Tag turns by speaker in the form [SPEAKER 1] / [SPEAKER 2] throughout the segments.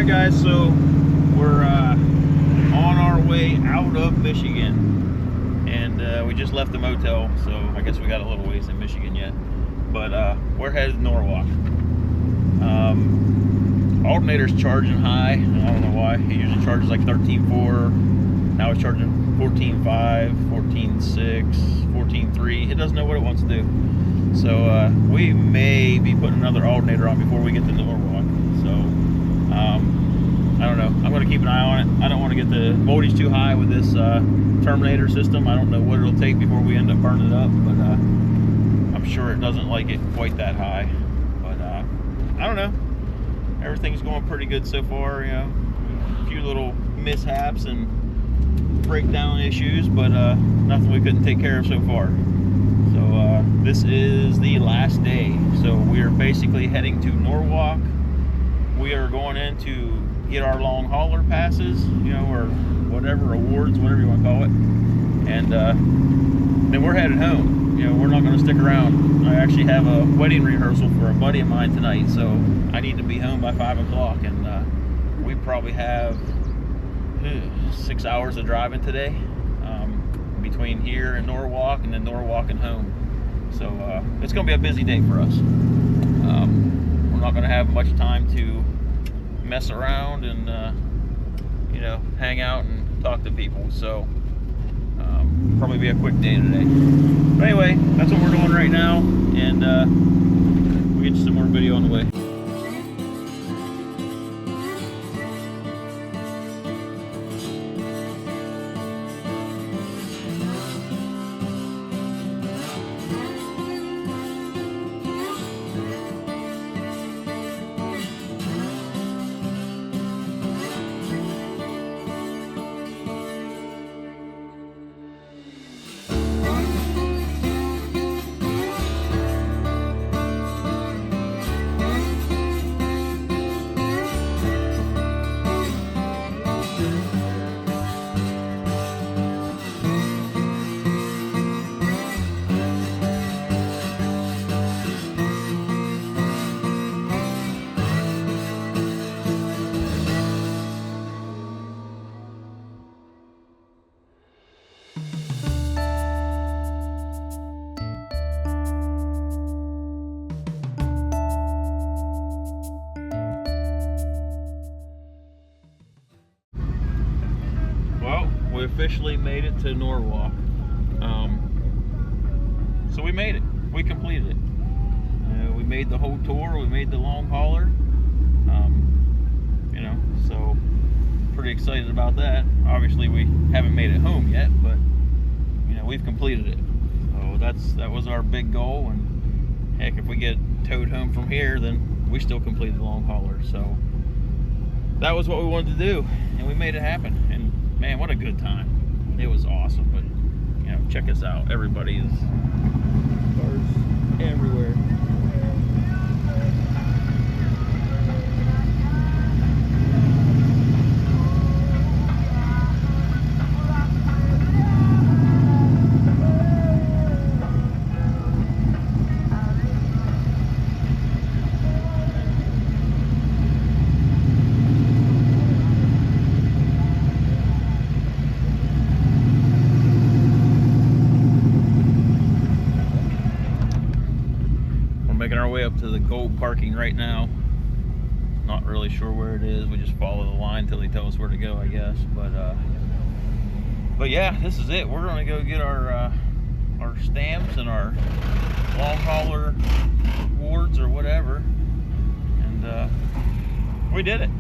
[SPEAKER 1] Alright guys, so we're on our way out of Michigan, and we just left the motel, so I guess we got a little ways in Michigan yet, but we're headed to Norwalk. Alternator's charging high. I don't know why. He usually charges like 13.4. Now it's charging 14.5, 14.6, 14.3. It doesn't know what it wants to do. So we may be putting another alternator on before we get to Norwalk. So I don't know. I'm going to keep an eye on it. I don't want to get the voltage too high with this Terminator system. I don't know what it'll take before we end up burning it up, but I'm sure it doesn't like it quite that high. But I don't know. Everything's going pretty good so far. You know, a few little mishaps and breakdown issues, but nothing we couldn't take care of so far. So this is the last day. So we are basically heading to Norwalk. We are going in to get our long hauler passes, you know, or whatever, awards, whatever you want to call it. And then we're headed home. You know, we're not going to stick around. I actually have a wedding rehearsal for a buddy of mine tonight, so I need to be home by 5 o'clock. And we probably have 6 hours of driving today, between here and Norwalk, and then Norwalk and home. So it's going to be a busy day for us. We're not going to have much time to mess around and you know, hang out and talk to people. So probably be a quick day today. But anyway, that's what we're doing right now, and we'll get you some more video on the way. We officially made it to Norwalk. So we made it. We completed it. We made the whole tour. We made the long hauler. You know, so pretty excited about that. Obviously, we haven't made it home yet, but you know, we've completed it. So that was our big goal. And heck, if we get towed home from here, then we still completed the long hauler. So that was what we wanted to do, and we made it happen. And man, what a good time. It was awesome. But, you know, check us out. Everybody is cars everywhere. Making our way up to the gold parking right now. Not really sure where it is. We just follow the line till they tell us where to go, I guess. But yeah, this is it. We're gonna go get our stamps and our long hauler awards or whatever, and we did it.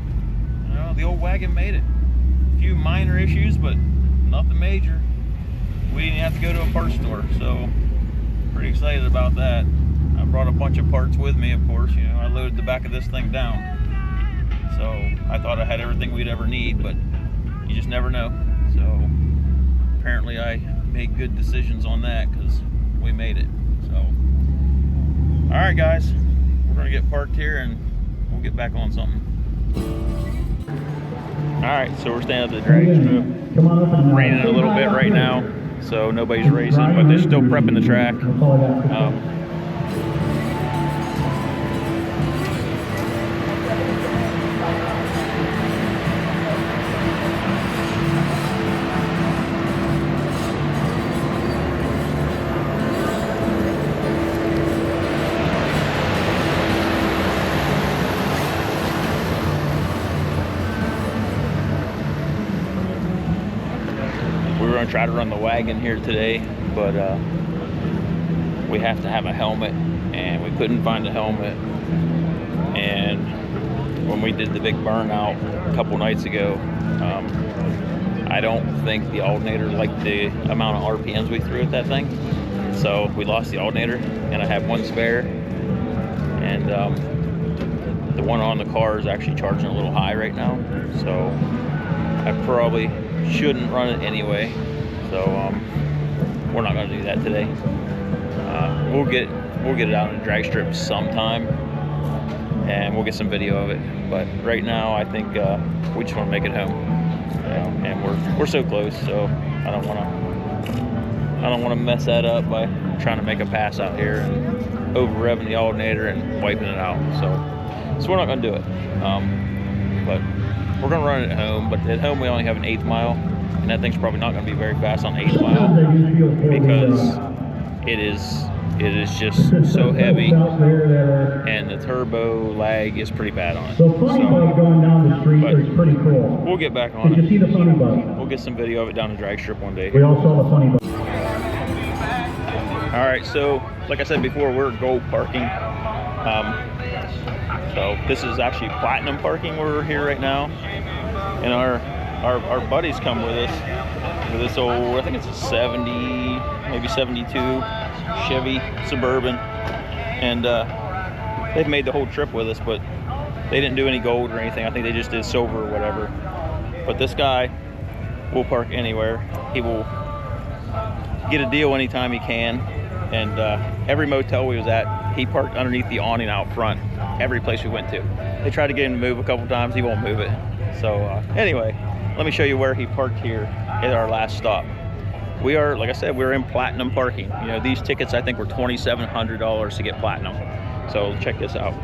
[SPEAKER 1] You know, the old wagon made it. A few minor issues, but nothing major. We didn't have to go to a parts store, so pretty excited about that. I brought a bunch of parts with me, of course. You know, I loaded the back of this thing down. So I thought I had everything we'd ever need, but you just never know. So apparently I made good decisions on that because we made it. So, all right, guys, we're gonna get parked here and we'll get back on something. All right, so we're staying at the drag strip. Raining a little bit right now, so nobody's racing, but they're still prepping the track. gonna try to run the wagon here today, but we have to have a helmet, and we couldn't find a helmet. And when we did the big burnout a couple nights ago, I don't think the alternator liked the amount of RPMs we threw at that thing, so we lost the alternator, and I have one spare, and the one on the car is actually charging a little high right now, so I probably shouldn't run it anyway. So we're not going to do that today. We'll get it out on a drag strip sometime, and we'll get some video of it. But right now, I think we just want to make it home, and we're so close. So I don't want to mess that up by trying to make a pass out here and over revving the alternator and wiping it out. So we're not going to do it. But we're going to run it at home. But at home, we only have an 1/8 mile, and that thing's probably not going to be very fast on 1/8 mile because it is just so heavy, and the turbo lag is pretty bad on it.
[SPEAKER 2] So funny bug going down the street is pretty cool.
[SPEAKER 1] We'll get back on
[SPEAKER 2] Did
[SPEAKER 1] it.
[SPEAKER 2] you see the funny bug?
[SPEAKER 1] We'll get some video of it down the drag strip one day.
[SPEAKER 2] We all saw the funny bug.
[SPEAKER 1] All right, so like I said before, we're gold parking. So this is actually platinum parking where we're here right now, and our buddies come with us with this old, I think it's a 70, maybe 72 Chevy Suburban, and they've made the whole trip with us, but they didn't do any gold or anything. I think they just did silver or whatever. But this guy will park anywhere. He will get a deal anytime he can, and every motel we was at, he parked underneath the awning out front every place we went to. They tried to get him to move a couple times, he won't move it. So anyway, let me show you where he parked here at our last stop. We are, like I said, we're in platinum parking. You know, these tickets I think were $2,700 to get platinum. So check this out.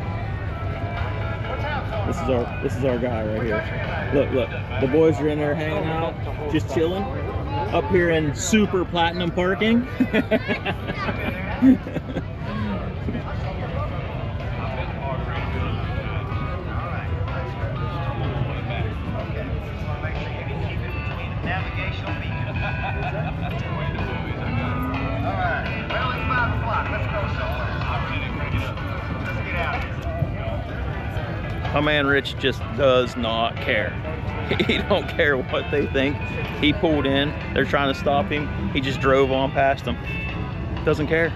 [SPEAKER 1] This is our guy right here. Look, the boys are in there hanging out, just chilling, up here in super platinum parking. My man Rich just does not care. He don't care what they think. He pulled in, they're trying to stop him. He just drove on past them. Doesn't care.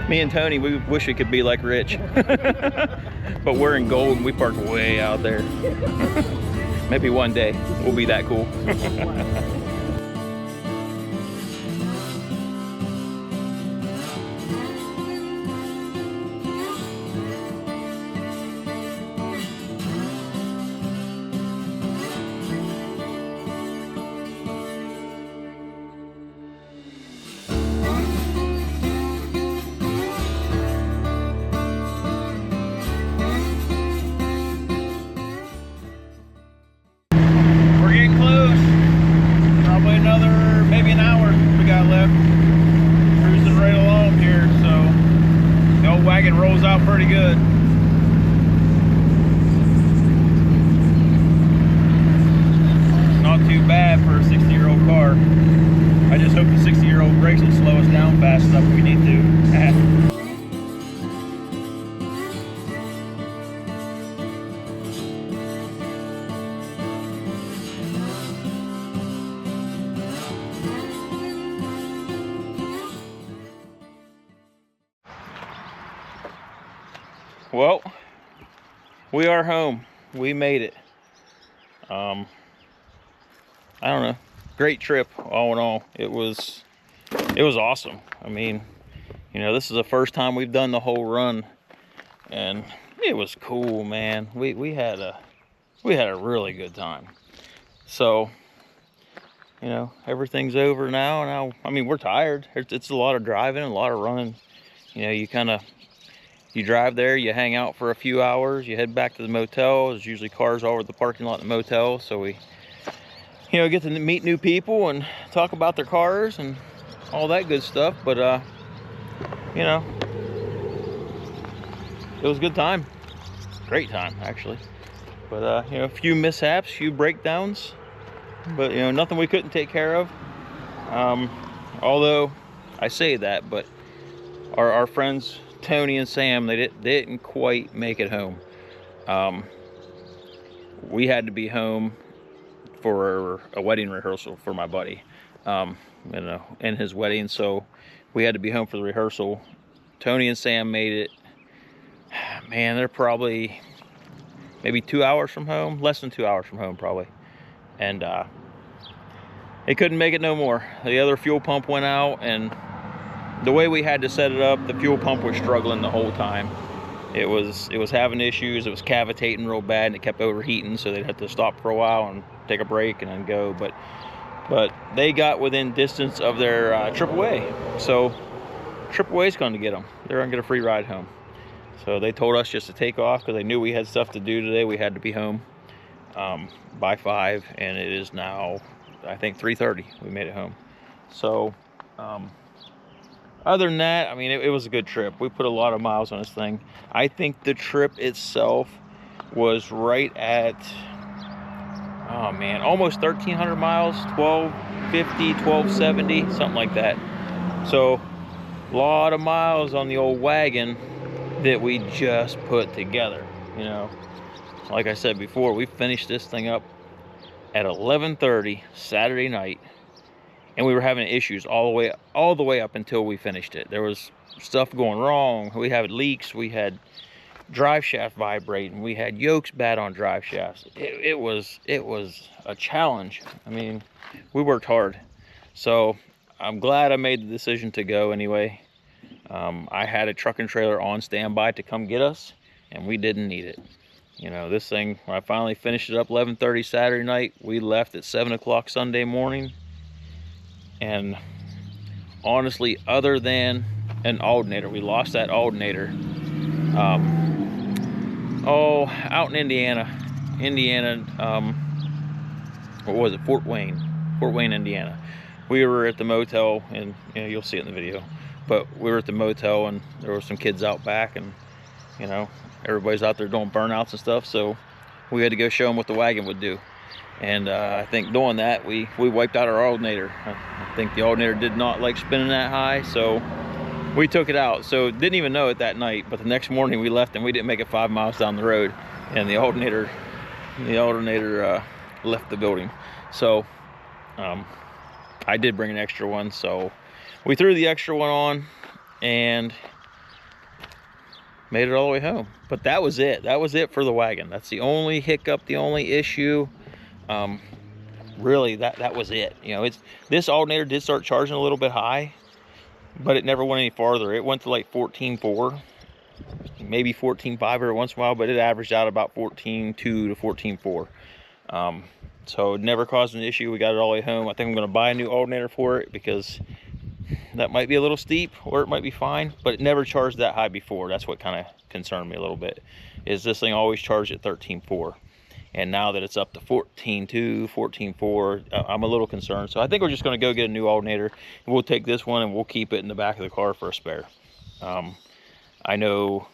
[SPEAKER 1] Me and Tony, we wish we could be like Rich. But we're in gold and we park way out there. Maybe one day we'll be that cool. Maybe an hour we got left. Cruising right along here, so the old wagon rolls out pretty good. Not too bad for a 60-year-old car. I just hope the 60-year-old brakes will slow us down fast enough if we need to. Well, we are home. We made it. I don't know. Great trip all in all. It was awesome. I mean, you know, this is the first time we've done the whole run, and it was cool, man. We had a really good time. So, you know, everything's over now. I mean, we're tired. It's a lot of driving, a lot of running. You know, you drive there, you hang out for a few hours, you head back to the motel. There's usually cars all over the parking lot in the motel, so we, you know, get to meet new people and talk about their cars and all that good stuff. But you know, it was a good time. Great time, actually. But you know, a few mishaps, few breakdowns, but you know, nothing we couldn't take care of. Although I say that, but our friends Tony and Sam, they didn't quite make it home. We had to be home for a wedding rehearsal for my buddy, you know, and his wedding, so we had to be home for the rehearsal. Tony and Sam made it. Man, they're probably maybe 2 hours from home, less than 2 hours from home probably, and they couldn't make it no more. The other fuel pump went out, and the way we had to set it up, the fuel pump was struggling the whole time. It was having issues. It was cavitating real bad, and it kept overheating, so they'd have to stop for a while and take a break and then go. But they got within distance of their AAA, so AAA's going to get them. They're going to get a free ride home. So they told us just to take off because they knew we had stuff to do today. We had to be home by 5, and it is now, I think, 3:30. We made it home. So other than that, I mean, it was a good trip. We put a lot of miles on this thing. I think the trip itself was right at, oh man, almost 1,300 miles, 1,250, 1,270, something like that. So a lot of miles on the old wagon that we just put together. You know, like I said before, we finished this thing up at 11:30 Saturday night, and we were having issues all the way up until we finished it. There was stuff going wrong. We had leaks. We had drive shaft vibrating. We had yokes bad on drive shafts. It was a challenge. I mean, we worked hard. So I'm glad I made the decision to go anyway. I had a truck and trailer on standby to come get us, and we didn't need it. You know, this thing, when I finally finished it up 11:30 Saturday night, we left at 7 o'clock Sunday morning. And honestly, other than an alternator, we lost that alternator. Out in Indiana, what was it? Fort Wayne, Indiana. We were at the motel, and you know, you'll see it in the video. But we were at the motel, and there were some kids out back, and you know, everybody's out there doing burnouts and stuff. So we had to go show them what the wagon would do. And I think doing that, we wiped out our alternator. I think the alternator did not like spinning that high, so we took it out. So didn't even know it that night, but the next morning we left and we didn't make it 5 miles down the road, and the alternator left the building. So I did bring an extra one, so we threw the extra one on and made it all the way home. But that was it. That was it for the wagon. That's the only hiccup, the only issue. Really, that was it. You know, this alternator did start charging a little bit high, but it never went any farther. It went to like 14.4, maybe 14.5 every once in a while, but it averaged out about 14.2 to 14.4. So it never caused an issue. We got it all the way home. I think I'm going to buy a new alternator for it, because that might be a little steep, or it might be fine, but it never charged that high before. That's what kind of concerned me a little bit, is this thing always charged at 13.4. And now that it's up to 14.2, 14.4, I'm a little concerned. So I think we're just going to go get a new alternator. And we'll take this one and we'll keep it in the back of the car for a spare. I know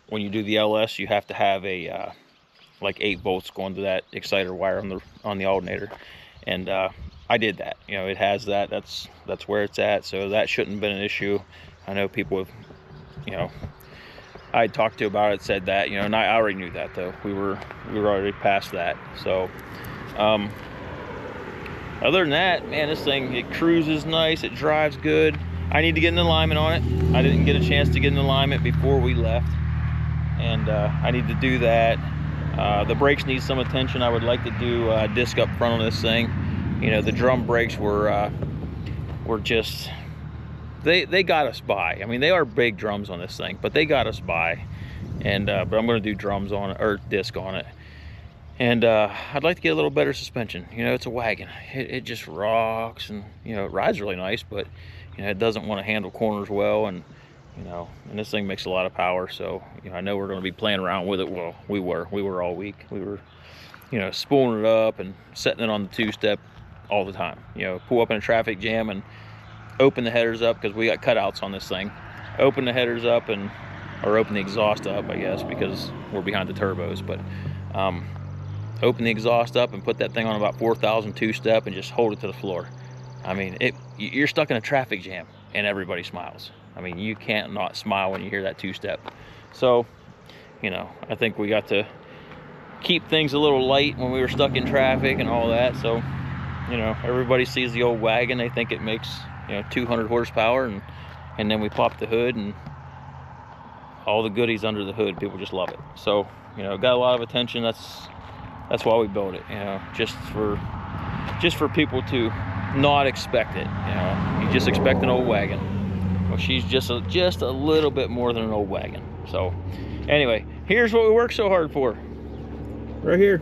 [SPEAKER 1] when you do the LS, you have to have a like 8 volts going to that exciter wire on the alternator. And I did that. You know, it has that. That's where it's at. So that shouldn't have been an issue. I know people have, you know, I talked to about it, said that, you know, and I already knew that though. We were already past that. So other than that, man, this thing, it cruises nice, it drives good. I need to get an alignment on it. I didn't get a chance to get an alignment before we left, and I need to do that. The brakes need some attention. I would like to do a disc up front on this thing. You know, the drum brakes were just, they got us by. I mean, they are big drums on this thing, but they got us by. And but I'm going to do drums on it, or disc on it. And I'd like to get a little better suspension. You know, it's a wagon. It just rocks, and you know, it rides really nice, but you know, it doesn't want to handle corners well, and you know, and this thing makes a lot of power. So you know, I know we're going to be playing around with it. Well, we were all week. We were, you know, spooling it up and setting it on the 2-step all the time. You know, pull up in a traffic jam and open the headers up, because we got cutouts on this thing. Open the headers up, or open the exhaust up, I guess, because we're behind the turbos. But open the exhaust up and put that thing on about 4,000 two-step and just hold it to the floor. I mean, you're stuck in a traffic jam and everybody smiles. I mean, you can't not smile when you hear that two-step. So, you know, I think we got to keep things a little light when we were stuck in traffic and all that. So, you know, everybody sees the old wagon, they think it makes, you know, 200 horsepower, and then we pop the hood and all the goodies under the hood, people just love it. So, you know, got a lot of attention. That's why we built it, you know, just for people to not expect it. You know, you just expect an old wagon. Well, she's just a little bit more than an old wagon. So anyway, here's what we worked so hard for. Right here.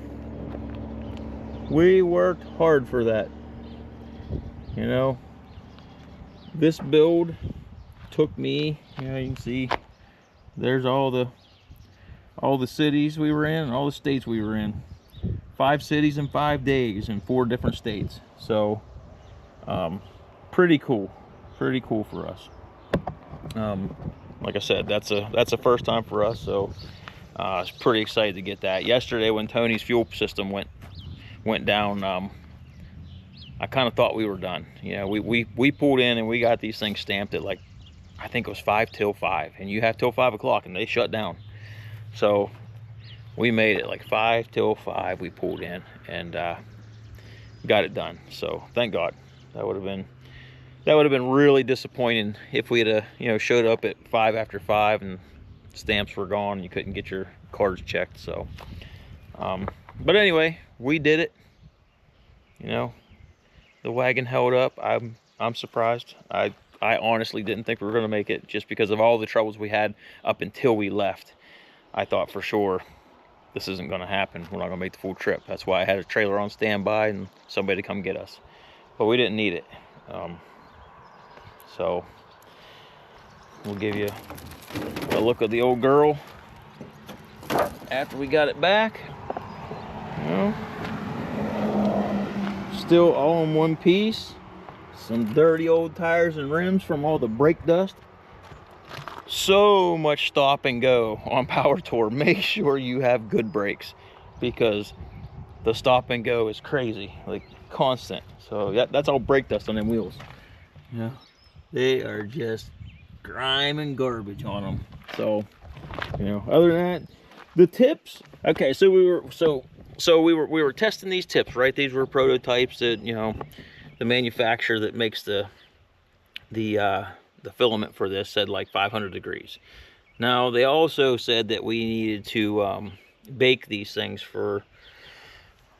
[SPEAKER 1] We worked hard for that. You know, this build took me, you know, you can see there's all the cities we were in, all the states we were in. 5 cities in 5 days in 4 different states. So pretty cool for us. Like I said, that's a first time for us, so I was pretty excited to get that. Yesterday when Tony's fuel system went down, I kind of thought we were done. You know, we pulled in and we got these things stamped at, like, I think it was 5 till 5, and you have till 5 o'clock and they shut down. So we made it like 5 till 5. We pulled in and got it done. So thank God. That would have been really disappointing if we had you know, showed up at 5 after 5 and stamps were gone and you couldn't get your cards checked. So but anyway, we did it. You know, the wagon held up. I'm surprised. I honestly didn't think we were going to make it, just because of all the troubles we had up until we left. I thought for sure this isn't going to happen. We're not going to make the full trip. That's why I had a trailer on standby and somebody to come get us. But we didn't need it. So we'll give you a look at the old girl after we got it back. You know, still all in one piece. Some dirty old tires and rims from all the brake dust. So much stop and go on Power Tour. Make sure you have good brakes, because the stop and go is crazy, like constant. So yeah, that's all brake dust on them wheels. Yeah, they are just grime and garbage on them. So, you know, other than that, the tips. Okay, so we were testing these tips, right? These were prototypes that, you know, the manufacturer that makes the filament for this said like 500 degrees. Now they also said that we needed to bake these things for,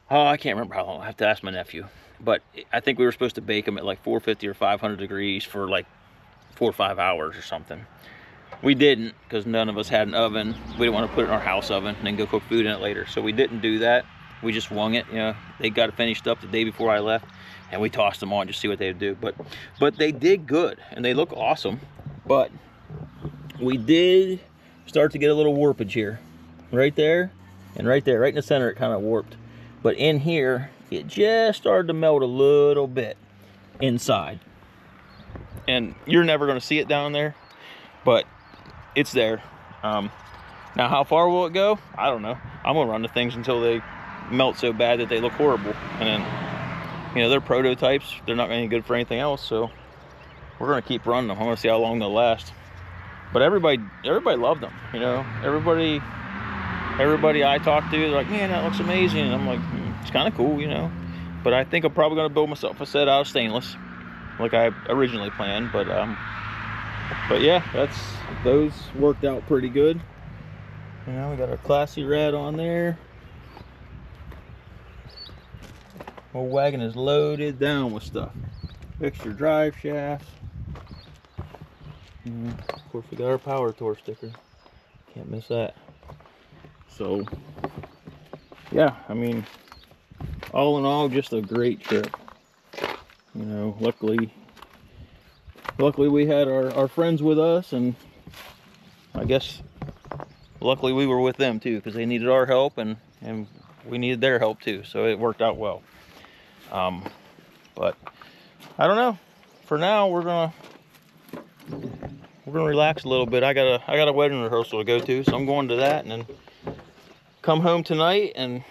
[SPEAKER 1] oh, I can't remember how long. I have to ask my nephew, but I think we were supposed to bake them at like 450 or 500 degrees for like 4 or 5 hours or something. We didn't, because none of us had an oven. We didn't want to put it in our house oven and then go cook food in it later, so we didn't do that. We just wung it. You know, they got it finished up the day before I left, and we tossed them on just to see what they would do. But they did good, and they look awesome. But we did start to get a little warpage here, right there and right there, right in the center. It kind of warped, but in here it just started to melt a little bit inside, and you're never going to see it down there, but it's there. Now how far will it go? I don't know. I'm gonna run the things until they melt so bad that they look horrible, and then, you know, they're prototypes. They're not any good for anything else, so we're gonna keep running them. I want to see how long they'll last. But everybody loved them. You know, everybody I talked to, they're like, man, that looks amazing. And I'm like, it's kind of cool, you know. But I think I'm probably gonna build myself a set out of stainless, like I originally planned. But yeah, those worked out pretty good. You know, we got our classy red on there. Old wagon is loaded down with stuff. Extra drive shafts. Of course, we got our Power Tour sticker. Can't miss that. So, yeah, I mean, all in all, just a great trip. You know, luckily we had our friends with us, and I guess luckily we were with them too, because they needed our help and we needed their help too. So it worked out well. But I don't know. For now, we're gonna relax a little bit. I got a wedding rehearsal to go to, so I'm going to that, and then come home tonight and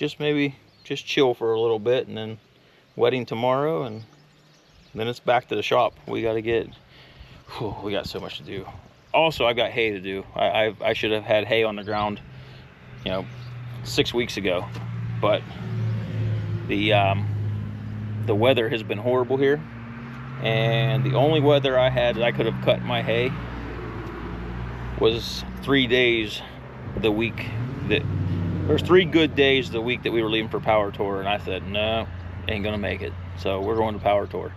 [SPEAKER 1] just maybe just chill for a little bit, and then wedding tomorrow, and then it's back to the shop. We got to get, we got so much to do. Also, I've got hay to do. I should have had hay on the ground, 6 weeks ago, but the weather has been horrible here, and the only weather I had that I could have cut my hay was 3 days the week that there's 3 good days the week that we were leaving for Power Tour, and I said, no, ain't gonna make it. So we're going to Power Tour.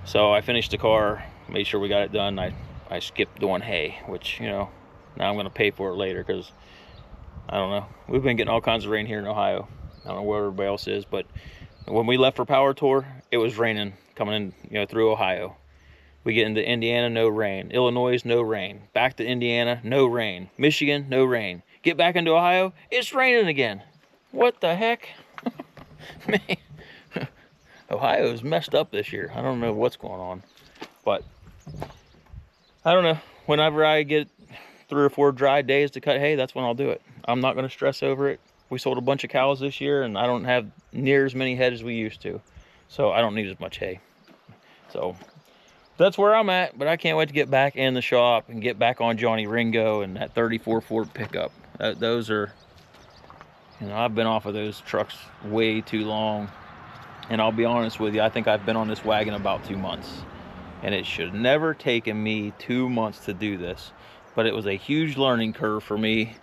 [SPEAKER 1] So I finished the car, made sure we got it done. I skipped doing hay, which, now I'm gonna pay for it later, because I don't know, we've been getting all kinds of rain here in Ohio. I don't know where everybody else is, but when we left for Power Tour, it was raining coming in, through Ohio. We get into Indiana, no rain. Illinois, no rain. Back to Indiana, no rain. Michigan, no rain. Get back into Ohio, it's raining again. What the heck? Man, Ohio's messed up this year. I don't know what's going on, but I don't know. Whenever I get 3 or 4 dry days to cut hay, that's when I'll do it. I'm not going to stress over it. We sold a bunch of cows this year, and I don't have near as many head as we used to, so I don't need as much hay. So that's where I'm at, but I can't wait to get back in the shop and get back on Johnny Ringo and that 34 Ford pickup. Those are, I've been off of those trucks way too long, and I'll be honest with you, I think I've been on this wagon about 2 months, and it should never taken me 2 months to do this, but it was a huge learning curve for me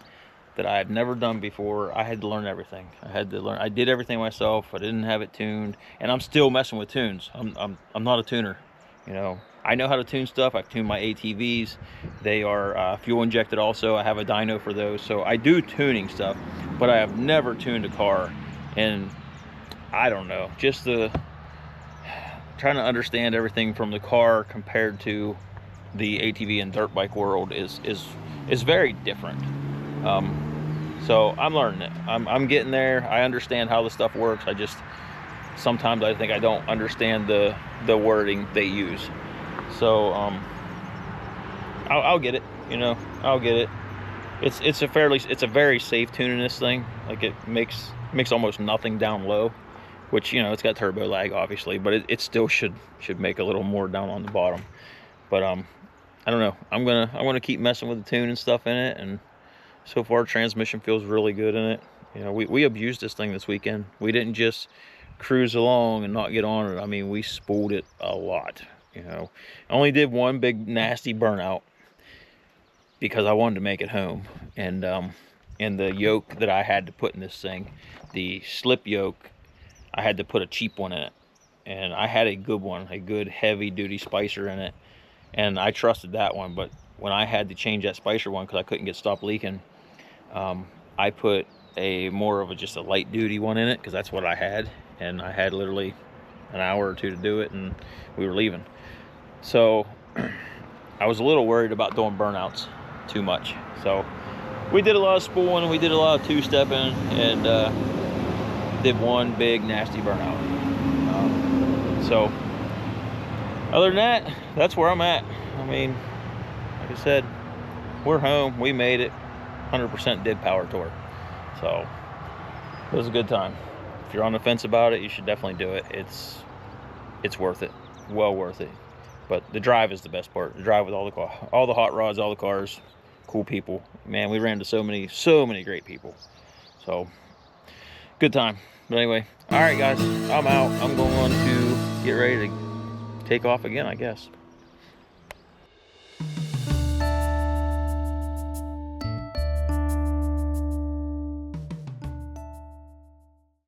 [SPEAKER 1] that I had never done before. I had to learn everything. I did everything myself. I didn't have it tuned, and I'm still messing with tunes. I'm not a tuner. I know how to tune stuff. I've tuned my ATVs. They are fuel injected also. I have a dyno for those. So I do tuning stuff, but I have never tuned a car. And I don't know, just trying to understand everything from the car compared to the ATV and dirt bike world is very different. So I'm learning it. I'm getting there. I understand how the stuff works. Sometimes I think I don't understand the wording they use. So I'll get it. I'll get it. It's a very safe tuning, this thing. Like, it makes almost nothing down low, which it's got turbo lag obviously, but it still should make a little more down on the bottom. But I don't know. I'm gonna keep messing with the tune and stuff in it, and so far transmission feels really good in it. We abused this thing this weekend. We didn't just cruise along and not get on it. I mean, we spooled it a lot. I only did one big nasty burnout because I wanted to make it home, and the yoke that I had to put in this thing, the slip yoke, I had to put a cheap one in it, and I had a good one, a good heavy duty Spicer in it, and I trusted that one. But when I had to change that Spicer one because I couldn't get stopped leaking, I put more of just a light duty one in it, because that's what I had, and I had literally an hour or 2 to do it, and we were leaving. So I was a little worried about doing burnouts too much. So we did a lot of spooling, we did a lot of 2-stepping, and did one big nasty burnout. So other than that, that's where I'm at. I mean, like I said, we're home. We made it. 100% did Power Tour. So it was a good time. If you're on the fence about it, you should definitely do it. It's worth it. Well worth it. But the drive is the best part. The drive with all the hot rods, all the cars, cool people. Man, we ran into so many great people. So good time. But anyway, all right guys, I'm out. I'm going to get ready to take off again, I guess.